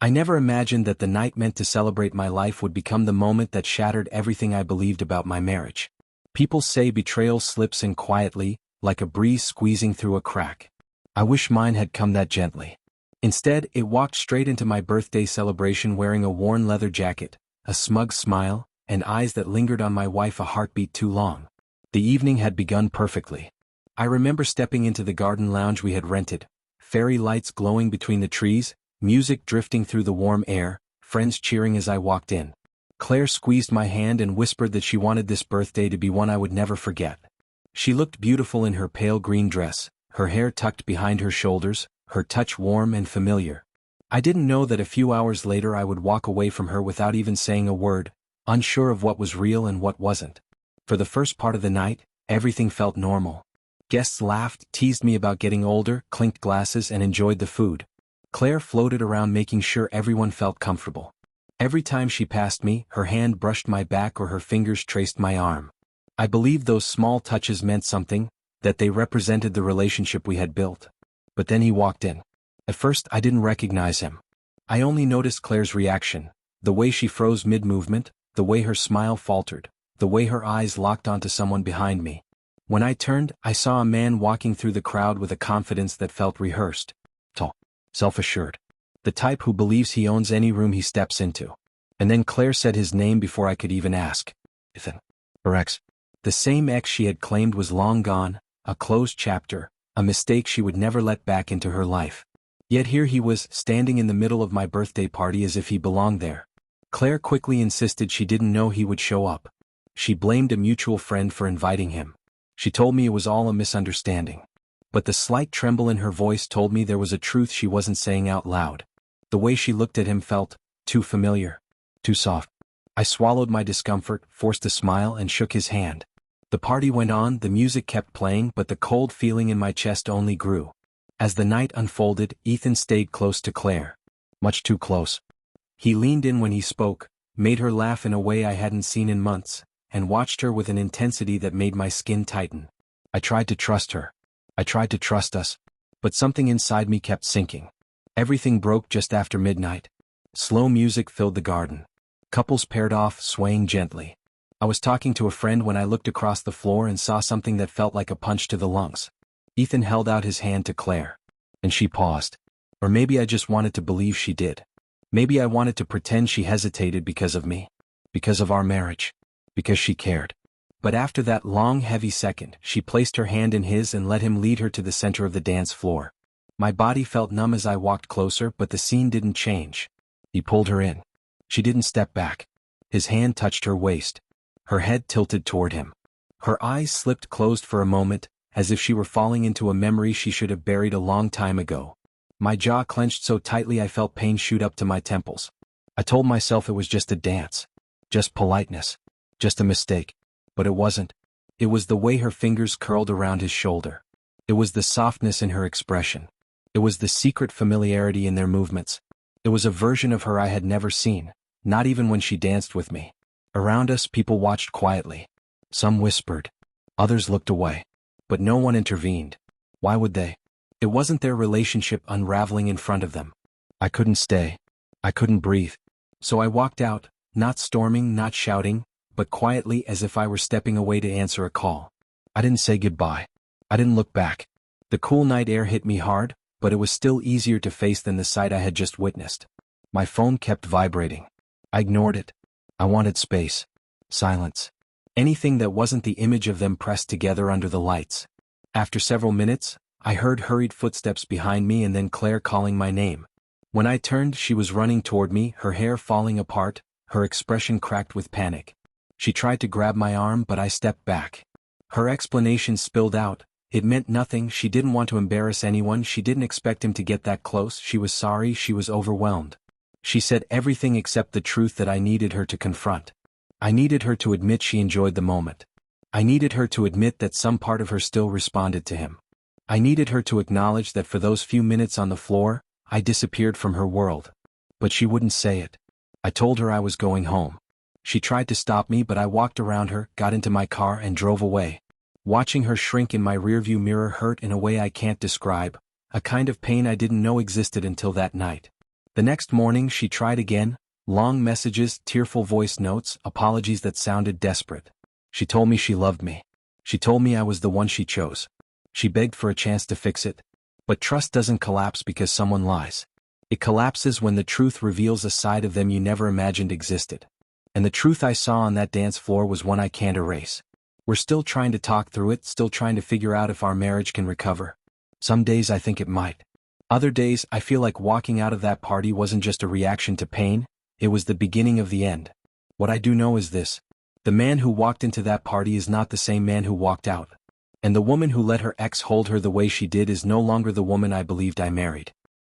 I never imagined that the night meant to celebrate my life would become the moment that shattered everything I believed about my marriage. People say betrayal slips in quietly, like a breeze squeezing through a crack. I wish mine had come that gently. Instead, it walked straight into my birthday celebration wearing a worn leather jacket, a smug smile, and eyes that lingered on my wife a heartbeat too long. The evening had begun perfectly. I remember stepping into the garden lounge we had rented, fairy lights glowing between the trees, music drifting through the warm air, friends cheering as I walked in. Claire squeezed my hand and whispered that she wanted this birthday to be one I would never forget. She looked beautiful in her pale green dress, her hair tucked behind her shoulders, her touch warm and familiar. I didn't know that a few hours later I would walk away from her without even saying a word, unsure of what was real and what wasn't. For the first part of the night, everything felt normal. Guests laughed, teased me about getting older, clinked glasses, and enjoyed the food. Claire floated around making sure everyone felt comfortable. Every time she passed me, her hand brushed my back or her fingers traced my arm. I believed those small touches meant something, that they represented the relationship we had built. But then he walked in. At first, I didn't recognize him. I only noticed Claire's reaction, the way she froze mid-movement, the way her smile faltered, the way her eyes locked onto someone behind me. When I turned, I saw a man walking through the crowd with a confidence that felt rehearsed. Tall, self-assured. The type who believes he owns any room he steps into. And then Claire said his name before I could even ask. Ethan. Her ex. The same ex she had claimed was long gone, a closed chapter, a mistake she would never let back into her life. Yet here he was, standing in the middle of my birthday party as if he belonged there. Claire quickly insisted she didn't know he would show up. She blamed a mutual friend for inviting him. She told me it was all a misunderstanding. But the slight tremble in her voice told me there was a truth she wasn't saying out loud. The way she looked at him felt too familiar, too soft. I swallowed my discomfort, forced a smile, and shook his hand. The party went on, the music kept playing, but the cold feeling in my chest only grew. As the night unfolded, Ethan stayed close to Claire. Much too close. He leaned in when he spoke, made her laugh in a way I hadn't seen in months, and watched her with an intensity that made my skin tighten. I tried to trust her. I tried to trust us. But something inside me kept sinking. Everything broke just after midnight. Slow music filled the garden. Couples paired off, swaying gently. I was talking to a friend when I looked across the floor and saw something that felt like a punch to the lungs. Ethan held out his hand to Claire. And she paused. Or maybe I just wanted to believe she did. Maybe I wanted to pretend she hesitated because of me. Because of our marriage. Because she cared. But after that long, heavy second, she placed her hand in his and let him lead her to the center of the dance floor. My body felt numb as I walked closer, but the scene didn't change. He pulled her in. She didn't step back. His hand touched her waist. Her head tilted toward him. Her eyes slipped closed for a moment, as if she were falling into a memory she should have buried a long time ago. My jaw clenched so tightly I felt pain shoot up to my temples. I told myself it was just a dance. Just politeness. Just a mistake. But it wasn't. It was the way her fingers curled around his shoulder. It was the softness in her expression. It was the secret familiarity in their movements. It was a version of her I had never seen, not even when she danced with me. Around us, people watched quietly. Some whispered. Others looked away. But no one intervened. Why would they? It wasn't their relationship unraveling in front of them. I couldn't stay. I couldn't breathe. So I walked out, not storming, not shouting, but quietly as if I were stepping away to answer a call. I didn't say goodbye. I didn't look back. The cool night air hit me hard, but it was still easier to face than the sight I had just witnessed. My phone kept vibrating. I ignored it. I wanted space. Silence. Anything that wasn't the image of them pressed together under the lights. After several minutes, I heard hurried footsteps behind me and then Claire calling my name. When I turned, she was running toward me, her hair falling apart, her expression cracked with panic. She tried to grab my arm, but I stepped back. Her explanation spilled out. It meant nothing. She didn't want to embarrass anyone. She didn't expect him to get that close. She was sorry. She was overwhelmed. She said everything except the truth that I needed her to confront. I needed her to admit she enjoyed the moment. I needed her to admit that some part of her still responded to him. I needed her to acknowledge that for those few minutes on the floor, I disappeared from her world. But she wouldn't say it. I told her I was going home. She tried to stop me, but I walked around her, got into my car, and drove away. Watching her shrink in my rearview mirror hurt in a way I can't describe, a kind of pain I didn't know existed until that night. The next morning she tried again, long messages, tearful voice notes, apologies that sounded desperate. She told me she loved me. She told me I was the one she chose. She begged for a chance to fix it. But trust doesn't collapse because someone lies. It collapses when the truth reveals a side of them you never imagined existed. And the truth I saw on that dance floor was one I can't erase. We're still trying to talk through it, still trying to figure out if our marriage can recover. Some days I think it might. Other days I feel like walking out of that party wasn't just a reaction to pain, it was the beginning of the end. What I do know is this. The man who walked into that party is not the same man who walked out. And the woman who let her ex hold her the way she did is no longer the woman I believed I married.